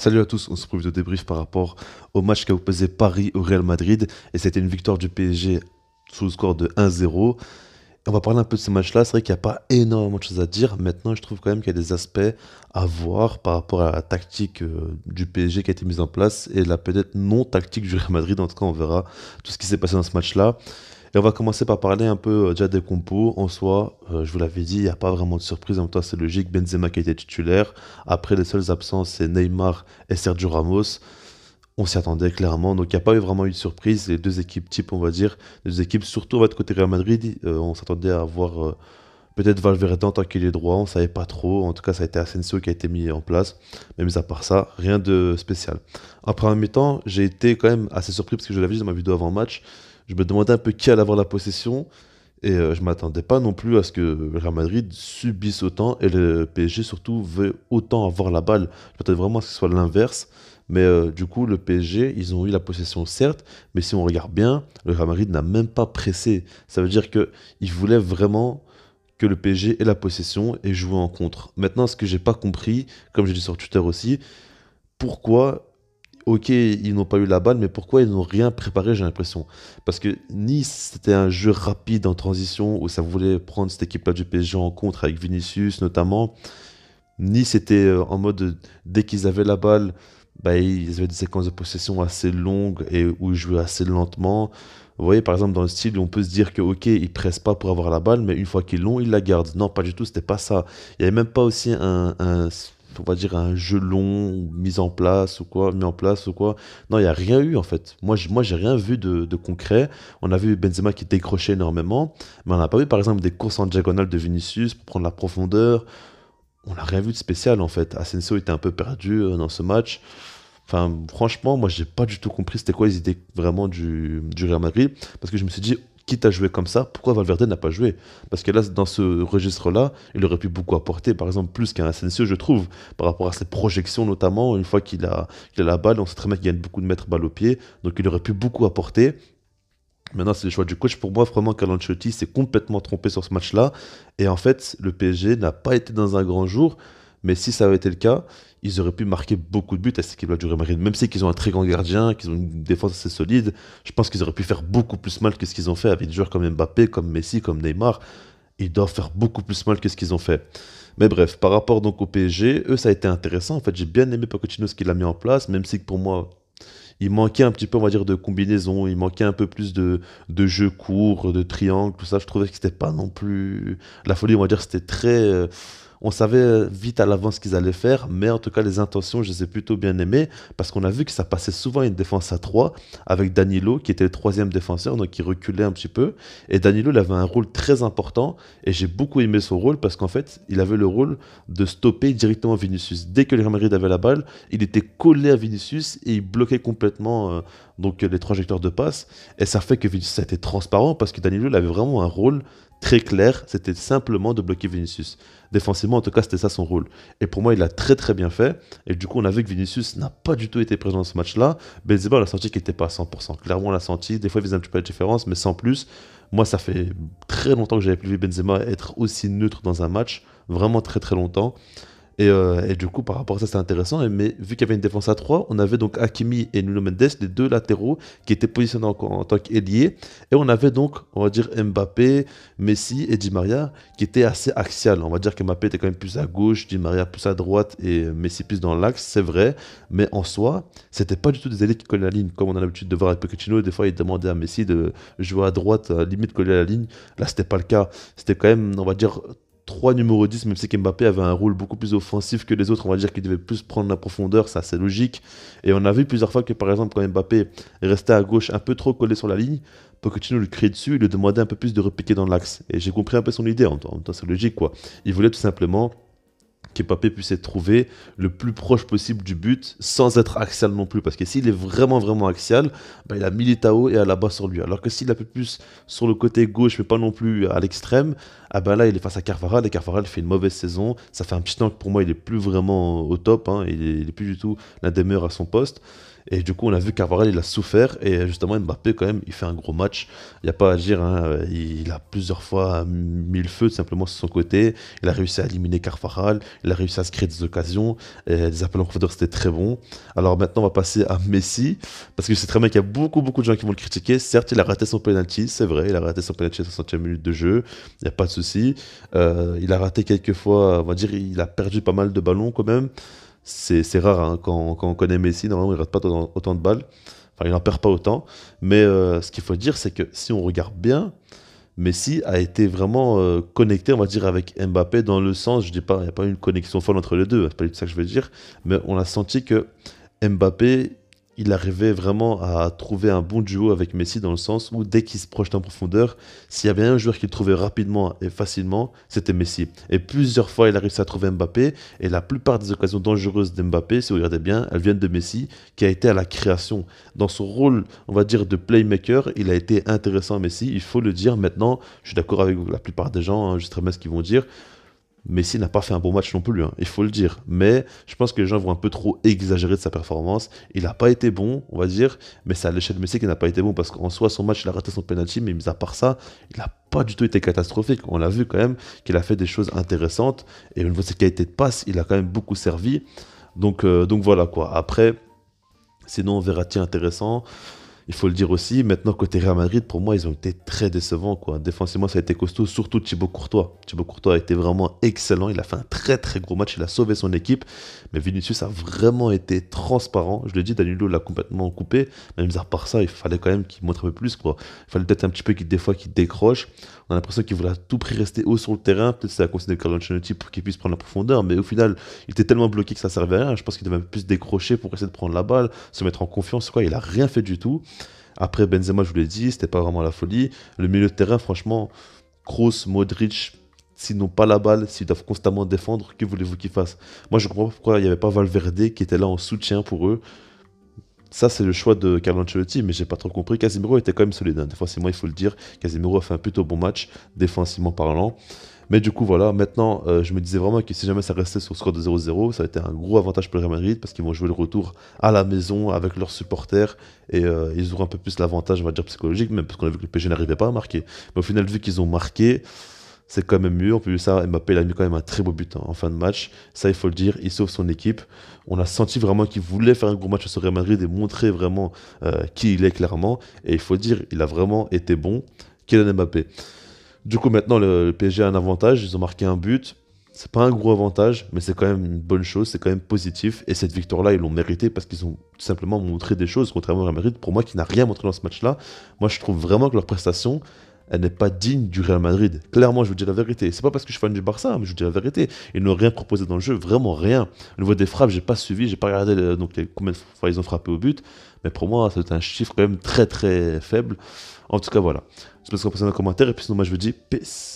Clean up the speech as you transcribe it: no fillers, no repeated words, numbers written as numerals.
Salut à tous, on se retrouve de débrief par rapport au match qu'a opposé Paris au Real Madrid et c'était une victoire du PSG sous le score de 1-0. On va parler un peu de ce match-là, c'est vrai qu'il n'y a pas énormément de choses à dire. Maintenant, je trouve quand même qu'il y a des aspects à voir par rapport à la tactique du PSG qui a été mise en place et la peut-être non tactique du Real Madrid. En tout cas, on verra tout ce qui s'est passé dans ce match-là. Et on va commencer par parler un peu déjà des compos. En soi, je vous l'avais dit, il n'y a pas vraiment de surprise. En même temps, c'est logique. Benzema qui a été titulaire. Après, les seules absences, c'est Neymar et Sergio Ramos. On s'y attendait clairement. Donc, il n'y a pas eu vraiment eu de surprise. Les deux équipes type, on va dire. Les deux équipes, surtout on va de côté Real Madrid, on s'attendait à avoir peut-être Valverde en tant qu'il est droit. On ne savait pas trop. En tout cas, ça a été Asensio qui a été mis en place. Mais mis à part ça, rien de spécial. Après un mi-temps, j'ai été quand même assez surpris parce que je l'avais dit dans ma vidéo avant-match. Je me demandais un peu qui allait avoir la possession et je m'attendais pas non plus à ce que le Real Madrid subisse autant et le PSG surtout veut autant avoir la balle. Je m'attendais vraiment à ce que ce soit l'inverse. Mais du coup, le PSG, ils ont eu la possession certes, mais si on regarde bien, le Real Madrid n'a même pas pressé. Ça veut dire qu'ils voulaient vraiment que le PSG ait la possession et jouer en contre. Maintenant, ce que j'ai pas compris, comme j'ai dit sur Twitter aussi, pourquoi ok, ils n'ont pas eu la balle, mais pourquoi ils n'ont rien préparé, j'ai l'impression. Parce que Nice, c'était un jeu rapide en transition où ça voulait prendre cette équipe-là du PSG en contre avec Vinicius notamment. Nice était en mode dès qu'ils avaient la balle, bah, ils avaient des séquences de possession assez longues et où ils jouaient assez lentement. Vous voyez, par exemple, dans le style, on peut se dire que, ok, ils pressent pas pour avoir la balle, mais une fois qu'ils l'ont, ils la gardent. Non, pas du tout, c'était pas ça. Il y avait même pas aussi on va dire, un jeu long mis en place ou quoi, mis en place ou quoi. Non, il y a rien eu, en fait. Moi, j'ai rien vu de concret. On a vu Benzema qui décrochait énormément, mais on n'a pas vu, par exemple, des courses en diagonale de Vinicius pour prendre la profondeur. On n'a rien vu de spécial en fait. Asensio était un peu perdu dans ce match. Enfin, franchement, moi, j'ai pas du tout compris c'était quoi les idées vraiment du Real Madrid. Parce que je me suis dit, quitte à jouer comme ça, pourquoi Valverde n'a pas joué? Parce que là, dans ce registre-là, il aurait pu beaucoup apporter. Par exemple, plus qu'un Asensio, je trouve, par rapport à ses projections notamment. Une fois qu'il a la balle, on sait très bien qu'il gagne beaucoup de mètres balle au pied. Donc, il aurait pu beaucoup apporter. Maintenant, c'est le choix du coach. Pour moi, vraiment, Carlo Ancelotti s'est complètement trompé sur ce match-là. Et en fait, le PSG n'a pas été dans un grand jour. Mais si ça avait été le cas, ils auraient pu marquer beaucoup de buts à cette équipe-là du Real Madrid. Même si qu'ils ont un très grand gardien, qu'ils ont une défense assez solide, je pense qu'ils auraient pu faire beaucoup plus mal que ce qu'ils ont fait avec des joueurs comme Mbappé, comme Messi, comme Neymar. Ils doivent faire beaucoup plus mal que ce qu'ils ont fait. Mais bref, par rapport donc au PSG, eux, ça a été intéressant. En fait, j'ai bien aimé Pochettino ce qu'il a mis en place, même si pour moi, il manquait un petit peu, on va dire, de combinaison, il manquait un peu plus de jeux courts, de triangles, tout ça. Je trouvais que c'était pas non plus la folie, on va dire, c'était très. On savait vite à l'avance ce qu'ils allaient faire, mais en tout cas, les intentions, je les ai plutôt bien aimées, parce qu'on a vu que ça passait souvent à une défense à 3 avec Danilo, qui était le troisième défenseur, donc il reculait un petit peu. Et Danilo, il avait un rôle très important, et j'ai beaucoup aimé son rôle, parce qu'en fait, il avait le rôle de stopper directement Vinicius. Dès que le Real Madrid avait la balle, il était collé à Vinicius et il bloquait complètement donc les trajectoires de passe. Et ça fait que Vinicius a été transparent parce que Danilo il avait vraiment un rôle très clair. C'était simplement de bloquer Vinicius. Défensivement, en tout cas, c'était ça son rôle. Et pour moi, il a très très bien fait. Et du coup, on a vu que Vinicius n'a pas du tout été présent dans ce match-là. Benzema, on a senti qu'il n'était pas à 100%. Clairement, on l'a senti. Des fois, il faisait un petit peu la différence, mais sans plus. Moi, ça fait très longtemps que j'avais plus vu Benzema être aussi neutre dans un match. Vraiment très très longtemps. Et du coup, par rapport à ça, c'est intéressant. Mais vu qu'il y avait une défense à 3, on avait donc Hakimi et Nuno Mendes, les deux latéraux, qui étaient positionnés en tant qu'ailier. Et on avait donc, on va dire, Mbappé, Messi et Di Maria, qui étaient assez axial. On va dire que Mbappé était quand même plus à gauche, Di Maria plus à droite et Messi plus dans l'axe, c'est vrai. Mais en soi, c'était pas du tout des ailiers qui collaient la ligne, comme on a l'habitude de voir avec Pochettino. Des fois, il demandait à Messi de jouer à droite, limite coller à la ligne. Là, c'était pas le cas. C'était quand même, on va dire, trois numéros 10, même si Mbappé avait un rôle beaucoup plus offensif que les autres, on va dire qu'il devait plus prendre la profondeur, ça c'est logique. Et on a vu plusieurs fois que par exemple quand Mbappé restait à gauche un peu trop collé sur la ligne, Pochettino lui criait dessus, il lui demandait un peu plus de repiquer dans l'axe. Et j'ai compris un peu son idée, en même temps c'est logique quoi. Il voulait tout simplement qu'Mbappé puisse être trouvé le plus proche possible du but sans être axial non plus. Parce que s'il est vraiment vraiment axial, bah, il a Militao et Alaba sur lui. Alors que s'il est un peu plus sur le côté gauche, mais pas non plus à l'extrême, ah ben là il est face à Carvajal et Carvajal fait une mauvaise saison. Ça fait un petit temps que pour moi il est plus vraiment au top. Hein. Il est plus du tout l'un des meilleurs à son poste. Et du coup, on a vu Carvajal, il a souffert. Et justement, Mbappé, quand même, il fait un gros match. Il n'y a pas à dire. Hein, il a plusieurs fois mis le feu tout simplement sur son côté. Il a réussi à éliminer Carvajal. Il a réussi à se créer des occasions, et des appels en profondeur, c'était très bon. Alors maintenant, on va passer à Messi, parce que je sais très bien qu'il y a beaucoup de gens qui vont le critiquer. Certes, il a raté son penalty, c'est vrai, il a raté son penalty à la 60e minute de jeu, il n'y a pas de souci. Il a raté quelques fois, on va dire, il a perdu pas mal de ballons quand même. C'est rare hein, quand on connaît Messi, normalement il rate pas autant de balles. Enfin, il n'en perd pas autant. Mais ce qu'il faut dire, c'est que si on regarde bien, Messi a été vraiment connecté, on va dire, avec Mbappé dans le sens, je dis pas, il n'y a pas eu une connexion folle entre les deux, c'est pas du tout ça que je veux dire, mais on a senti que Mbappé, il arrivait vraiment à trouver un bon duo avec Messi dans le sens où dès qu'il se projetait en profondeur, s'il y avait un joueur qu'il trouvait rapidement et facilement, c'était Messi. Et plusieurs fois, il a réussi à trouver Mbappé, et la plupart des occasions dangereuses d'Mbappé, si vous regardez bien, elles viennent de Messi, qui a été à la création. Dans son rôle, on va dire, de playmaker, il a été intéressant Messi, il faut le dire. Maintenant, je suis d'accord avec la plupart des gens, hein, je sais très bien ce qu'ils vont dire. Messi n'a pas fait un bon match non plus, hein, il faut le dire. Mais je pense que les gens vont un peu trop exagérer de sa performance. Il n'a pas été bon, on va dire, mais c'est à l'échelle de Messi qu'il n'a pas été bon parce qu'en soi, son match, il a raté son penalty, mais mis à part ça, il n'a pas du tout été catastrophique. On l'a vu quand même qu'il a fait des choses intéressantes et au niveau de ses qualités de passe, il a quand même beaucoup servi. Donc voilà quoi. Après, sinon, Verratti intéressant. Il faut le dire aussi, maintenant côté Real Madrid, pour moi, ils ont été très décevants, quoi. Défensivement, ça a été costaud, surtout Thibaut Courtois. Thibaut Courtois a été vraiment excellent, il a fait un très gros match, il a sauvé son équipe, mais Vinicius a vraiment été transparent. Je le dis, Danilo l'a complètement coupé, mais mis à part ça, il fallait quand même qu'il montre un peu plus, quoi. Il fallait peut-être un petit peu qu'il, des fois, qu'il décroche. On a l'impression qu'il voulait à tout prix rester haut sur le terrain, peut-être c'est la consigne de Carlo Ancelotti pour qu'il puisse prendre la profondeur, mais au final, il était tellement bloqué que ça servait à rien. Je pense qu'il devait un peu plus décrocher pour essayer de prendre la balle, se mettre en confiance, quoi. Il a rien fait du tout. Après, Benzema, je vous l'ai dit, c'était pas vraiment la folie. Le milieu de terrain, franchement, Kroos, Modric, s'ils n'ont pas la balle, s'ils doivent constamment défendre, que voulez-vous qu'ils fassent? Moi, je comprends pas pourquoi il n'y avait pas Valverde qui était là en soutien pour eux. Ça, c'est le choix de Carlo Ancelotti, mais j'ai pas trop compris. Casemiro était quand même solide, hein. Défensivement, il faut le dire. Casemiro a fait un plutôt bon match, défensivement parlant. Mais du coup, voilà, maintenant, je me disais vraiment que si jamais ça restait sur le score de 0-0, ça a été un gros avantage pour le Real Madrid parce qu'ils vont jouer le retour à la maison avec leurs supporters et ils auront un peu plus l'avantage, on va dire, psychologique, même parce qu'on a vu que le PSG n'arrivait pas à marquer. Mais au final, vu qu'ils ont marqué, c'est quand même mieux. En plus de ça, Mbappé il a mis quand même un très beau but hein, en fin de match. Ça, il faut le dire, il sauve son équipe. On a senti vraiment qu'il voulait faire un gros match sur Real Madrid et montrer vraiment qui il est clairement. Et il faut le dire, il a vraiment été bon. Kylian Mbappé. Du coup, maintenant, le PSG a un avantage. Ils ont marqué un but. C'est pas un gros avantage, mais c'est quand même une bonne chose. C'est quand même positif. Et cette victoire-là, ils l'ont méritée parce qu'ils ont tout simplement montré des choses, contrairement à Real Madrid. Pour moi, qui n'a rien montré dans ce match-là, moi, je trouve vraiment que leur prestation, elle n'est pas digne du Real Madrid. Clairement, je vous dis la vérité. C'est pas parce que je suis fan du Barça, mais je vous dis la vérité. Ils n'ont rien proposé dans le jeu, vraiment rien. Au niveau des frappes, j'ai pas suivi, j'ai pas regardé combien de fois ils ont frappé au but. Mais pour moi, c'est un chiffre quand même très faible. En tout cas, voilà. Je vous laisse passer dans les commentaires et puis sinon, moi, je vous dis peace.